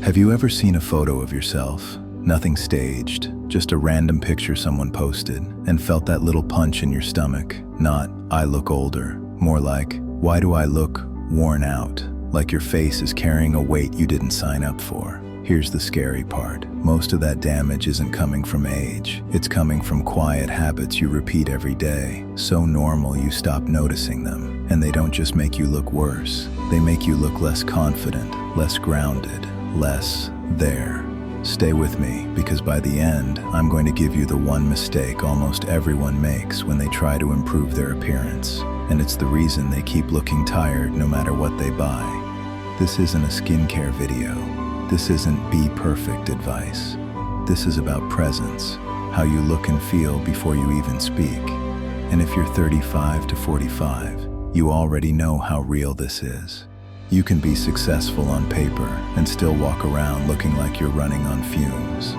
Have you ever seen a photo of yourself? Nothing staged, just a random picture someone posted, and felt that little punch in your stomach? Not, I look older. More like, why do I look worn out? Like your face is carrying a weight you didn't sign up for. Here's the scary part. Most of that damage isn't coming from age. It's coming from quiet habits you repeat every day. So normal you stop noticing them. And they don't just make you look worse. They make you look less confident, less grounded, less there. Stay with me, because by the end, I'm going to give you the one mistake almost everyone makes when they try to improve their appearance. And it's the reason they keep looking tired no matter what they buy. This isn't a skincare video. This isn't be perfect advice. This is about presence, how you look and feel before you even speak. And if you're 35 to 45, you already know how real this is. You can be successful on paper and still walk around looking like you're running on fumes.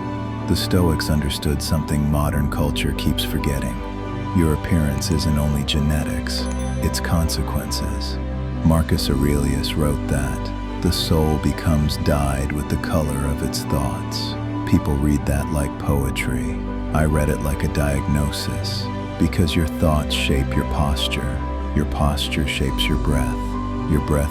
The Stoics understood something modern culture keeps forgetting. Your appearance isn't only genetics, it's consequences. Marcus Aurelius wrote that the soul becomes dyed with the color of its thoughts. People read that like poetry. I read it like a diagnosis, because your thoughts shape your posture shapes your breath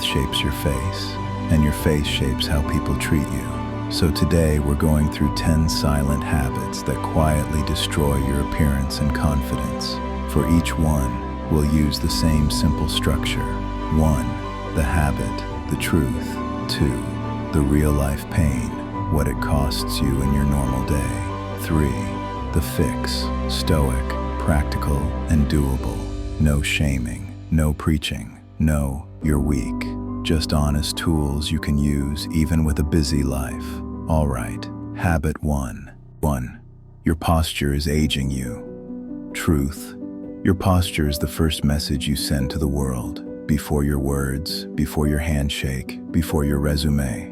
shapes your face, and your face shapes how people treat you. So today we're going through 10 silent habits that quietly destroy your appearance and confidence. For each one, we'll use the same simple structure. 1. The habit, the truth. 2. The real-life pain, what it costs you in your normal day. 3. The fix, stoic, practical, and doable. No shaming, no preaching, no, you're weak. Just honest tools you can use even with a busy life. All right, habit 1. 1. Your posture is aging you. Truth. Your posture is the first message you send to the world. Before your words, before your handshake, before your resume.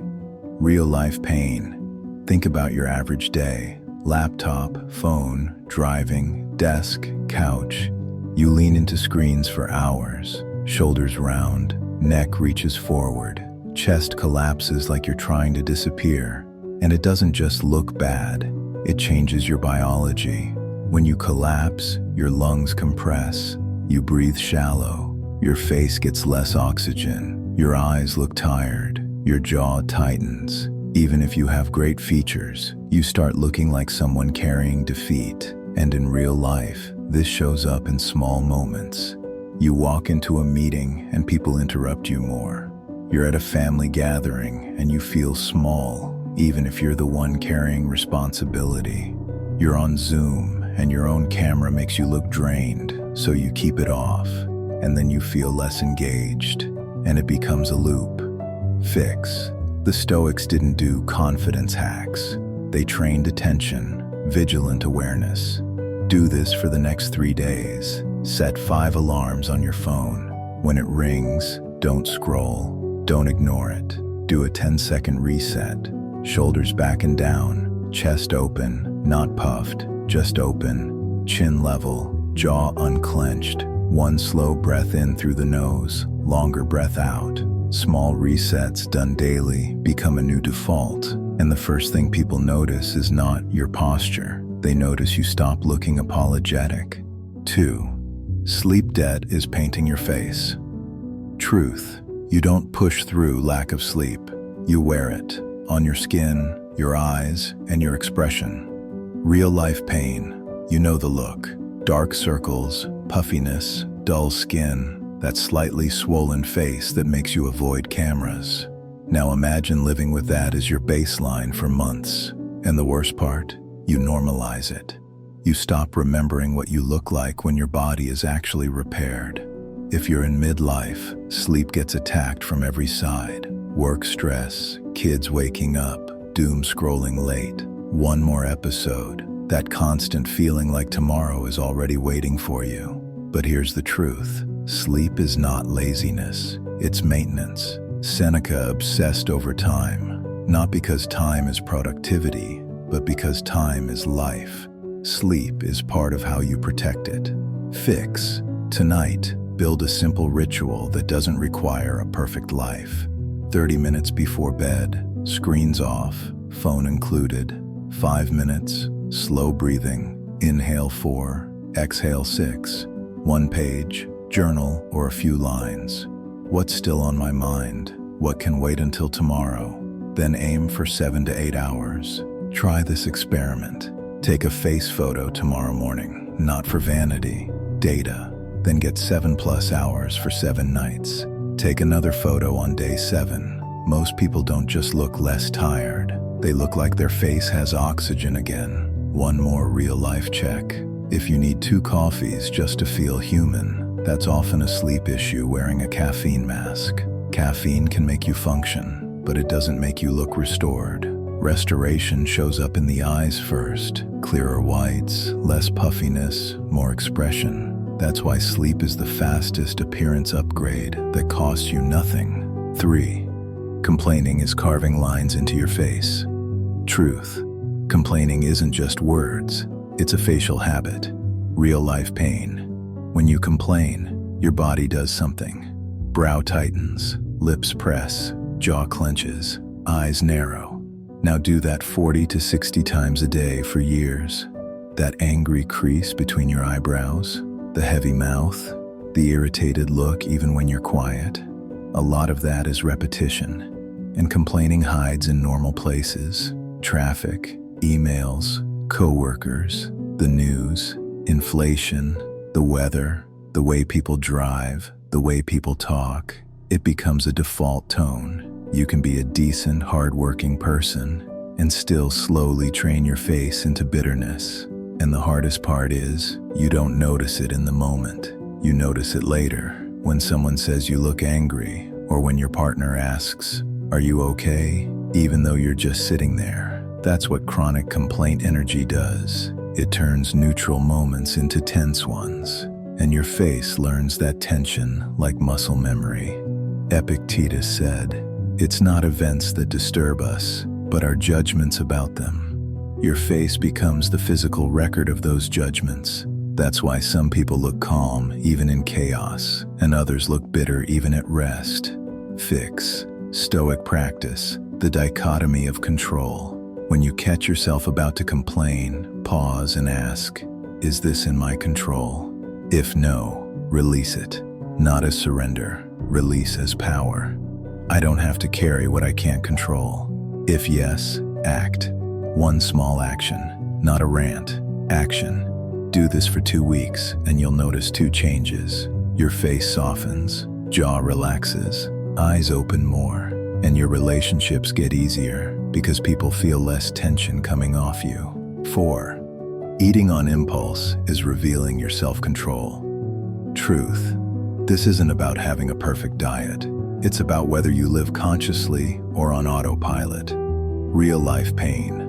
Real life pain. Think about your average day. Laptop, phone, driving, desk, couch. You lean into screens for hours. Shoulders round, neck reaches forward, chest collapses like you're trying to disappear. And it doesn't just look bad, it changes your biology. When you collapse, your lungs compress, you breathe shallow, your face gets less oxygen, your eyes look tired, your jaw tightens. Even if you have great features, you start looking like someone carrying defeat. And in real life, this shows up in small moments. You walk into a meeting and people interrupt you more. You're at a family gathering and you feel small, even if you're the one carrying responsibility. You're on Zoom and your own camera makes you look drained, so you keep it off. And then you feel less engaged, and it becomes a loop. Fix. The Stoics didn't do confidence hacks. They trained attention, vigilant awareness. Do this for the next 3 days. Set 5 alarms on your phone. When it rings, don't scroll. Don't ignore it. Do a 10-second reset. Shoulders back and down. Chest open, not puffed, just open. Chin level, jaw unclenched. 1 slow breath in through the nose, longer breath out. Small resets done daily become a new default. And the first thing people notice is not your posture. They notice you stop looking apologetic. 2. Sleep debt is painting your face. Truth. You don't push through lack of sleep. You wear it on your skin, your eyes, and your expression. Real life pain. You know the look. Dark circles, puffiness, dull skin, that slightly swollen face that makes you avoid cameras. Now imagine living with that as your baseline for months. And the worst part? You normalize it. You stop remembering what you look like when your body is actually repaired. If you're in midlife, sleep gets attacked from every side. Work stress, kids waking up, doom scrolling late. One more episode, that constant feeling like tomorrow is already waiting for you. But here's the truth. Sleep is not laziness, it's maintenance. Seneca obsessed over time, not because time is productivity, but because time is life. Sleep is part of how you protect it. Fix. Tonight, build a simple ritual that doesn't require a perfect life. 30 minutes before bed, screens off, phone included, 5 minutes, slow breathing, inhale 4, exhale 6, 1 page, journal, or a few lines. What's still on my mind? What can wait until tomorrow? Then aim for 7 to 8 hours. Try this experiment. Take a face photo tomorrow morning, not for vanity, data. Then get 7+ hours for 7 nights. Take another photo on day 7. Most people don't just look less tired. They look like their face has oxygen again. One more real-life check. If you need 2 coffees just to feel human, that's often a sleep issue wearing a caffeine mask. Caffeine can make you function, but it doesn't make you look restored. Restoration shows up in the eyes first. Clearer whites, less puffiness, more expression. That's why sleep is the fastest appearance upgrade that costs you nothing. 3. Complaining is carving lines into your face. Truth. Complaining isn't just words, it's a facial habit. Real-life pain. When you complain, your body does something. Brow tightens, lips press, jaw clenches, eyes narrow. Now do that 40 to 60 times a day for years. That angry crease between your eyebrows, the heavy mouth, the irritated look even when you're quiet. A lot of that is repetition. And complaining hides in normal places. Traffic, emails, coworkers, the news, inflation, the weather, the way people drive, the way people talk. It becomes a default tone. You can be a decent, hardworking person and still slowly train your face into bitterness. And the hardest part is, you don't notice it in the moment. You notice it later, when someone says you look angry, or when your partner asks, "Are you okay?" Even though you're just sitting there. That's what chronic complaint energy does. It turns neutral moments into tense ones. And your face learns that tension like muscle memory. Epictetus said, "It's not events that disturb us, but our judgments about them." Your face becomes the physical record of those judgments. That's why some people look calm even in chaos, and others look bitter even at rest. Fix. Stoic practice. The dichotomy of control. When you catch yourself about to complain, pause and ask, "Is this in my control?" If no, release it. Not as surrender, release as power. I don't have to carry what I can't control. If yes, act. One small action, not a rant. Action. Do this for 2 weeks and you'll notice 2 changes. Your face softens, jaw relaxes, eyes open more, and your relationships get easier because people feel less tension coming off you. 4. Eating on impulse is revealing your self-control. Truth. This isn't about having a perfect diet. It's about whether you live consciously or on autopilot. Real-life pain.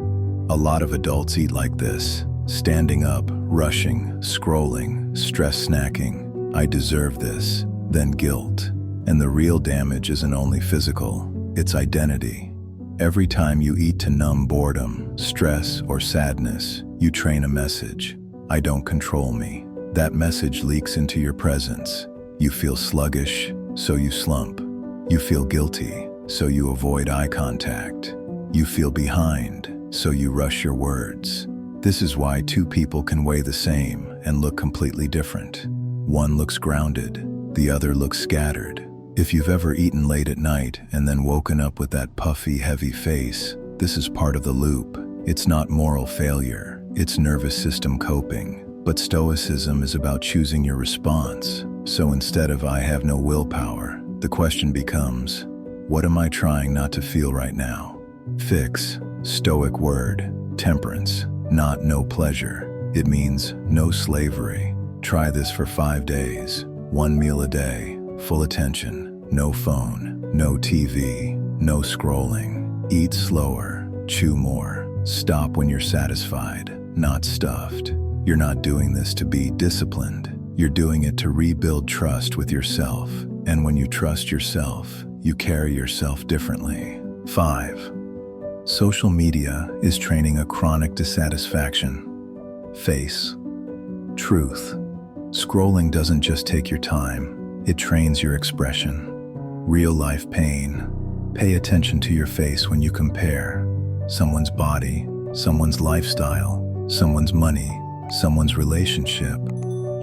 A lot of adults eat like this, standing up, rushing, scrolling, stress snacking. "I deserve this," then guilt. And the real damage isn't only physical, it's identity. Every time you eat to numb boredom, stress, or sadness, you train a message. "I don't control me." That message leaks into your presence. You feel sluggish, so you slump. You feel guilty, so you avoid eye contact. You feel behind, so you rush your words. This is why 2 people can weigh the same and look completely different. One looks grounded, the other looks scattered. If you've ever eaten late at night and then woken up with that puffy, heavy face, this is part of the loop. It's not moral failure, it's nervous system coping. But Stoicism is about choosing your response. So instead of "I have no willpower," the question becomes, what am I trying not to feel right now? Fix. Stoic word. Temperance. Not no pleasure. It means no slavery. Try this for 5 days. 1 meal a day. Full attention. No phone. No TV. No scrolling. Eat slower. Chew more. Stop when you're satisfied, not stuffed. You're not doing this to be disciplined. You're doing it to rebuild trust with yourself. And when you trust yourself, you carry yourself differently. 5. Social media is training a chronic dissatisfaction. Face. Truth. Scrolling doesn't just take your time, it trains your expression. Real-life pain. Pay attention to your face when you compare someone's body, someone's lifestyle, someone's money, someone's relationship.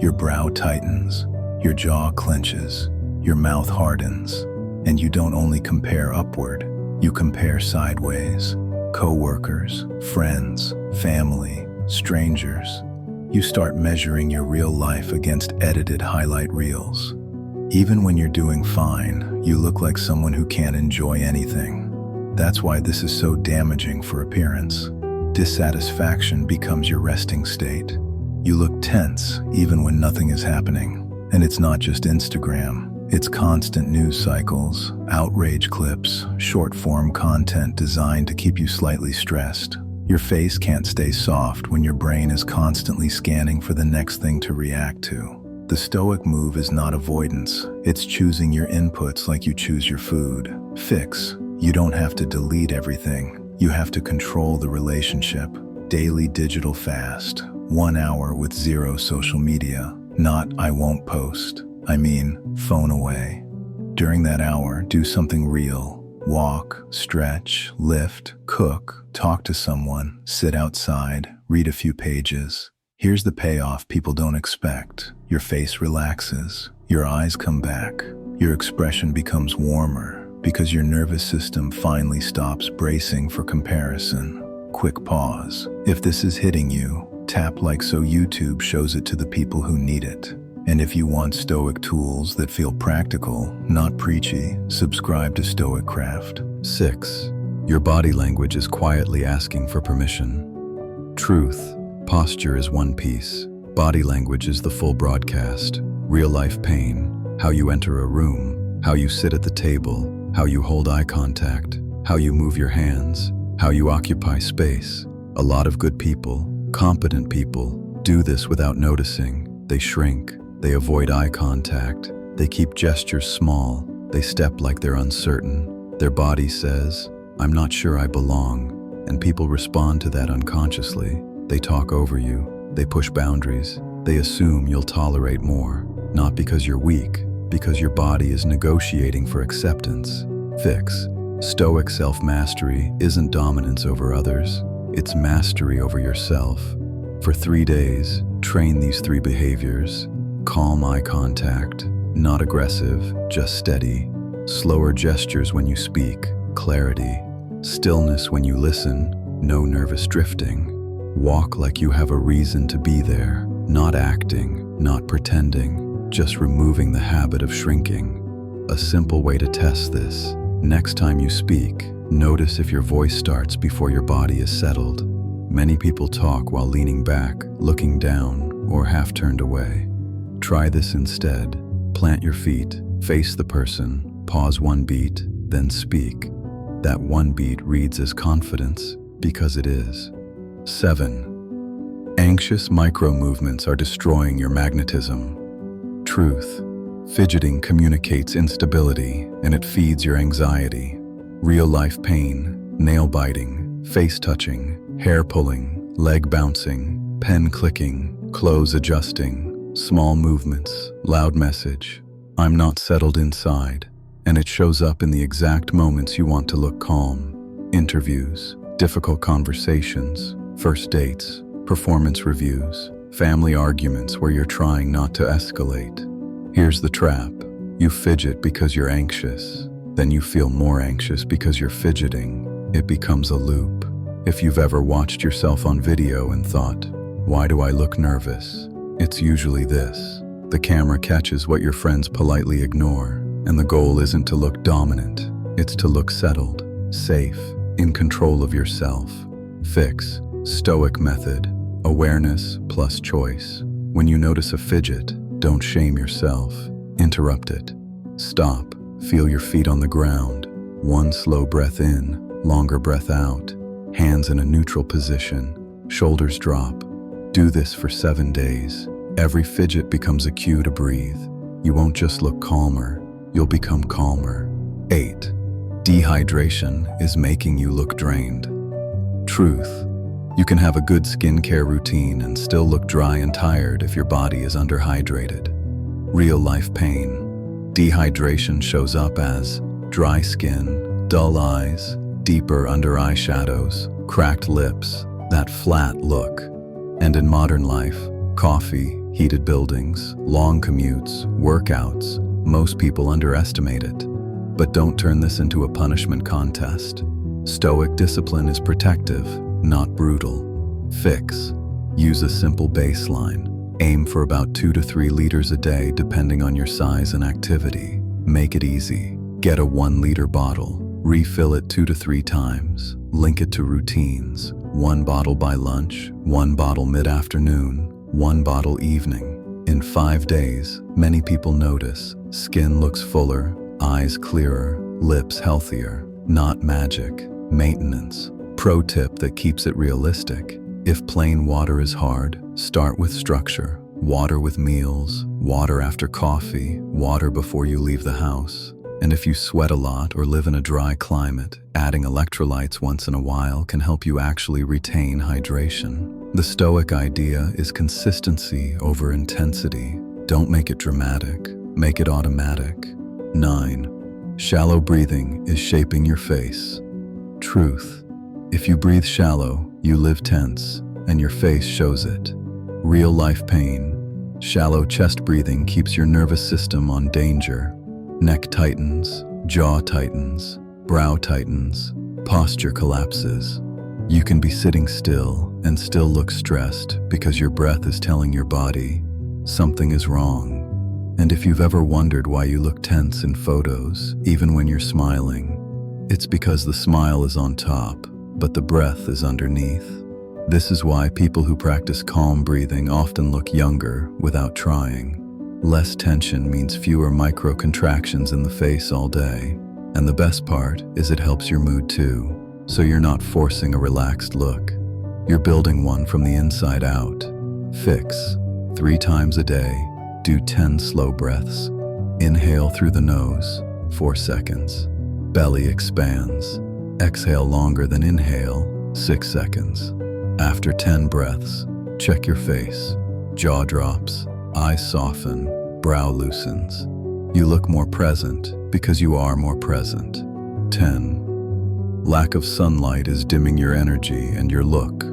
Your brow tightens, your jaw clenches, your mouth hardens, and you don't only compare upward, you compare sideways. Co-workers, friends, family, strangers. You start measuring your real life against edited highlight reels. Even when you're doing fine, you look like someone who can't enjoy anything. That's why this is so damaging for appearance. Dissatisfaction becomes your resting state. You look tense even when nothing is happening. And it's not just Instagram. It's constant news cycles, outrage clips, short-form content designed to keep you slightly stressed. Your face can't stay soft when your brain is constantly scanning for the next thing to react to. The Stoic move is not avoidance. It's choosing your inputs like you choose your food. Fix. You don't have to delete everything. You have to control the relationship. Daily digital fast. 1 hour with zero social media. Not, I won't post. I mean, phone away. During that hour, do something real. Walk, stretch, lift, cook, talk to someone, sit outside, read a few pages. Here's the payoff people don't expect. Your face relaxes, your eyes come back, your expression becomes warmer because your nervous system finally stops bracing for comparison. Quick pause. If this is hitting you, tap like so YouTube shows it to the people who need it. And if you want Stoic tools that feel practical, not preachy, subscribe to StoicCraft. 6. Your body language is quietly asking for permission. Truth. Posture is one piece. Body language is the full broadcast. Real-life pain, how you enter a room, how you sit at the table, how you hold eye contact, how you move your hands, how you occupy space. A lot of good people, competent people, do this without noticing. They shrink. They avoid eye contact. They keep gestures small. They step like they're uncertain. Their body says, I'm not sure I belong. And people respond to that unconsciously. They talk over you. They push boundaries. They assume you'll tolerate more. Not because you're weak, because your body is negotiating for acceptance. Fix. Stoic self-mastery isn't dominance over others. It's mastery over yourself. For 3 days, train these 3 behaviors. Calm eye contact, not aggressive, just steady. Slower gestures when you speak, clarity. Stillness when you listen, no nervous drifting. Walk like you have a reason to be there, not acting, not pretending, just removing the habit of shrinking. A simple way to test this. Next time you speak, notice if your voice starts before your body is settled. Many people talk while leaning back, looking down, or half turned away. Try this instead. Plant your feet, face the person, pause 1 beat, then speak. That 1 beat reads as confidence because it is. 7. Anxious micro-movements are destroying your magnetism. Truth. Fidgeting communicates instability and it feeds your anxiety. Real-life pain, nail biting, face touching, hair pulling, leg bouncing, pen clicking, clothes adjusting, small movements, loud message, I'm not settled inside, and it shows up in the exact moments you want to look calm. Interviews, difficult conversations, first dates, performance reviews, family arguments where you're trying not to escalate. Here's the trap. You fidget because you're anxious, then you feel more anxious because you're fidgeting. It becomes a loop. If you've ever watched yourself on video and thought, why do I look nervous? It's usually this. The camera catches what your friends politely ignore, and the goal isn't to look dominant. It's to look settled, safe, in control of yourself. Fix. Stoic method. Awareness plus choice. When you notice a fidget, don't shame yourself. Interrupt it. Stop. Feel your feet on the ground. 1 slow breath in, longer breath out. Hands in a neutral position. Shoulders drop. Do this for 7 days. Every fidget becomes a cue to breathe. You won't just look calmer, you'll become calmer. 8. Dehydration is making you look drained. Truth. You can have a good skincare routine and still look dry and tired if your body is underhydrated. Real life pain. Dehydration shows up as dry skin, Dull eyes, deeper under eyeshadows, cracked lips, that flat look. And in modern life, coffee, heated buildings, long commutes, workouts, most people underestimate it. But don't turn this into a punishment contest. Stoic discipline is protective, not brutal. Fix. Use a simple baseline. Aim for about 2 to 3 liters a day depending on your size and activity. Make it easy. Get a 1-liter bottle. Refill it 2 to 3 times. Link it to routines. 1 bottle by lunch, 1 bottle mid-afternoon, 1 bottle evening. In 5 days, many people notice skin looks fuller, eyes clearer, lips healthier. Not magic, maintenance. Pro tip that keeps it realistic. If plain water is hard, start with structure. Water with meals, water after coffee, water before you leave the house. And if you sweat a lot or live in a dry climate, adding electrolytes once in a while can help you actually retain hydration. The Stoic idea is consistency over intensity. Don't make it dramatic, make it automatic. 9. Shallow breathing is shaping your face. Truth. If you breathe shallow, you live tense, and your face shows it. Real life pain. Shallow chest breathing keeps your nervous system on danger. Neck tightens, jaw tightens, brow tightens, posture collapses. You can be sitting still and still look stressed because your breath is telling your body something is wrong. And if you've ever wondered why you look tense in photos, even when you're smiling, it's because the smile is on top, but the breath is underneath. This is why people who practice calm breathing often look younger without trying. Less tension means fewer micro-contractions in the face all day. And the best part is it helps your mood too, so you're not forcing a relaxed look. You're building one from the inside out. Fix. 3 times a day, do 10 slow breaths. Inhale through the nose, 4 seconds. Belly expands. Exhale longer than inhale, 6 seconds. After 10 breaths, check your face. Jaw drops, eyes soften, brow loosens. You look more present because you are more present. 10. Lack of sunlight is dimming your energy and your look.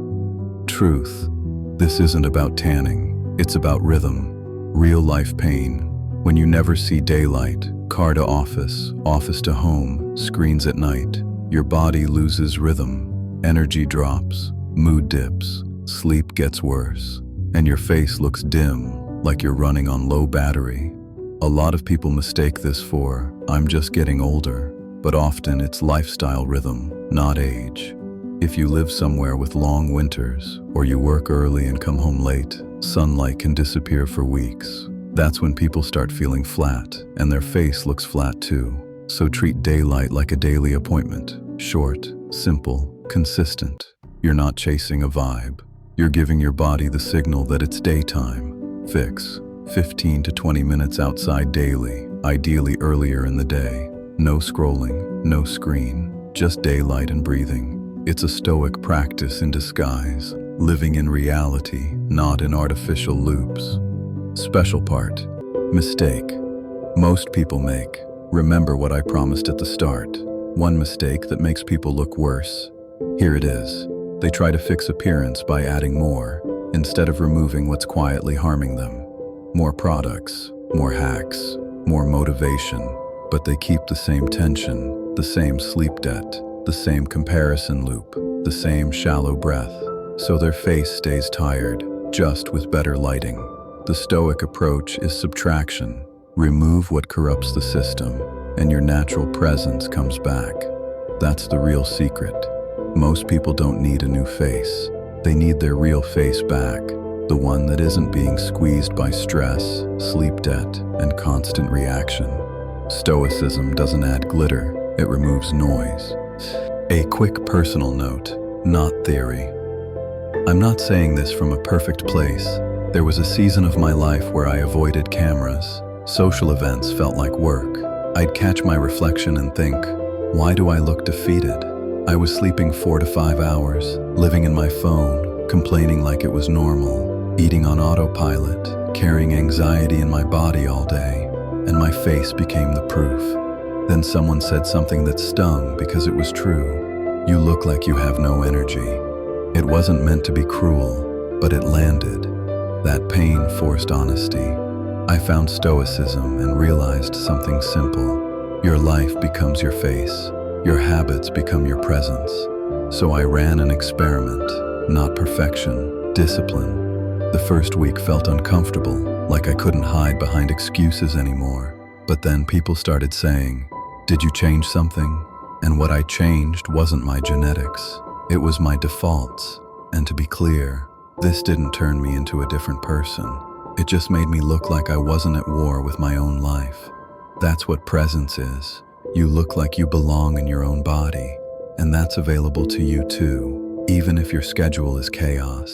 Truth. This isn't about tanning, it's about rhythm. Real life pain. When you never see daylight, car to office, office to home, screens at night, your body loses rhythm. Energy drops, mood dips, sleep gets worse, and your face looks dim, like you're running on low battery. A lot of people mistake this for, I'm just getting older, but often it's lifestyle rhythm, not age. If you live somewhere with long winters, or you work early and come home late, sunlight can disappear for weeks. That's when people start feeling flat, and their face looks flat too. So treat daylight like a daily appointment. Short, simple, consistent. You're not chasing a vibe. You're giving your body the signal that it's daytime. Fix. 15 to 20 minutes outside daily, ideally earlier in the day. No scrolling, no screen, just daylight and breathing. It's a Stoic practice in disguise, living in reality, not in artificial loops. Special part. Mistake. Most people make. Remember what I promised at the start. One mistake that makes people look worse. Here it is. They try to fix appearance by adding more, instead of removing what's quietly harming them. More products, more hacks, more motivation, but they keep the same tension, the same sleep debt, the same comparison loop, the same shallow breath, so their face stays tired, just with better lighting. The Stoic approach is subtraction. Remove what corrupts the system, and your natural presence comes back. That's the real secret. Most people don't need a new face. They need their real face back, the one that isn't being squeezed by stress, sleep debt, and constant reaction. Stoicism doesn't add glitter, it removes noise. A quick personal note, not theory. I'm not saying this from a perfect place. There was a season of my life where I avoided cameras. Social events felt like work. I'd catch my reflection and think, why do I look defeated? I was sleeping 4 to 5 hours, living in my phone, complaining like it was normal, eating on autopilot, carrying anxiety in my body all day, and my face became the proof. Then someone said something that stung because it was true. You look like you have no energy. It wasn't meant to be cruel, but it landed. That pain forced honesty. I found Stoicism and realized something simple. Your life becomes your face. Your habits become your presence. So I ran an experiment, not perfection, discipline. The first week felt uncomfortable, like I couldn't hide behind excuses anymore. But then people started saying, "Did you change something?" And what I changed wasn't my genetics. It was my defaults. And to be clear, this didn't turn me into a different person. It just made me look like I wasn't at war with my own life. That's what presence is. You look like you belong in your own body. And that's available to you too, even if your schedule is chaos.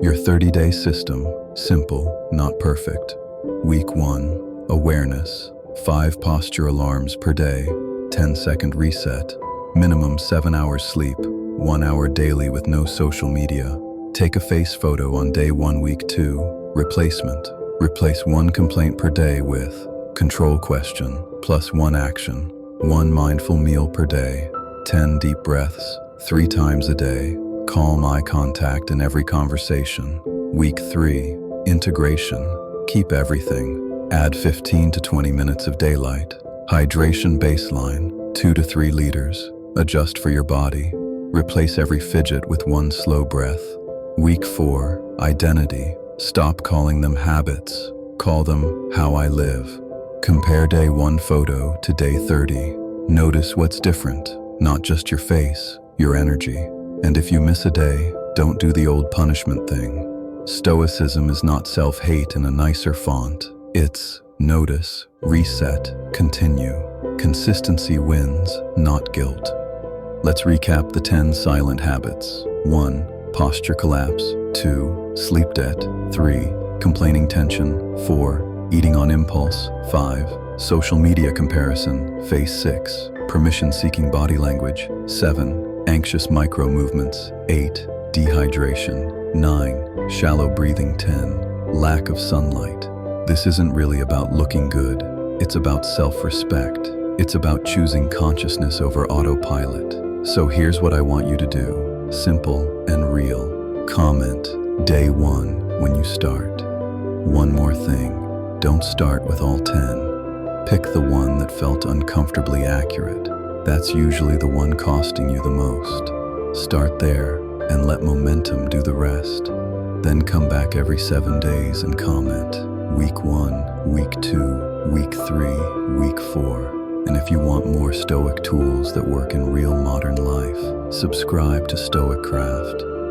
Your 30-day system, simple, not perfect. Week 1, awareness, 5 posture alarms per day, 10-second reset, minimum 7 hours sleep, 1 hour daily with no social media. Take a face photo on day 1, week 2, replacement. Replace 1 complaint per day with control question, plus 1 action, 1 mindful meal per day, 10 deep breaths, 3 times a day, calm eye contact in every conversation. Week 3, integration, keep everything, add 15 to 20 minutes of daylight. Hydration baseline, 2 to 3 liters, adjust for your body. Replace every fidget with 1 slow breath. Week 4, identity, stop calling them habits, call them how I live. Compare day 1 photo to day 30. Notice what's different. Not just your face, your energy. And if you miss a day, don't do the old punishment thing. Stoicism is not self-hate in a nicer font. It's notice, reset, continue. Consistency wins, not guilt. Let's recap the 10 silent habits. 1. Posture collapse. 2. Sleep debt. 3. Complaining tension. 4. Eating on impulse. 5. Social media comparison. Face 6. Permission-seeking body language. 7. Anxious micro-movements. 8. Dehydration. 9. Shallow breathing. 10. Lack of sunlight. This isn't really about looking good. It's about self-respect. It's about choosing consciousness over autopilot. So here's what I want you to do. Simple and real. Comment day 1 when you start. One more thing. Don't start with all 10. Pick the one that felt uncomfortably accurate. That's usually the one costing you the most. Start there and let momentum do the rest. Then come back every 7 days and comment. Week 1, week 2, week 3, week 4. And if you want more Stoic tools that work in real modern life, subscribe to StoicCraft.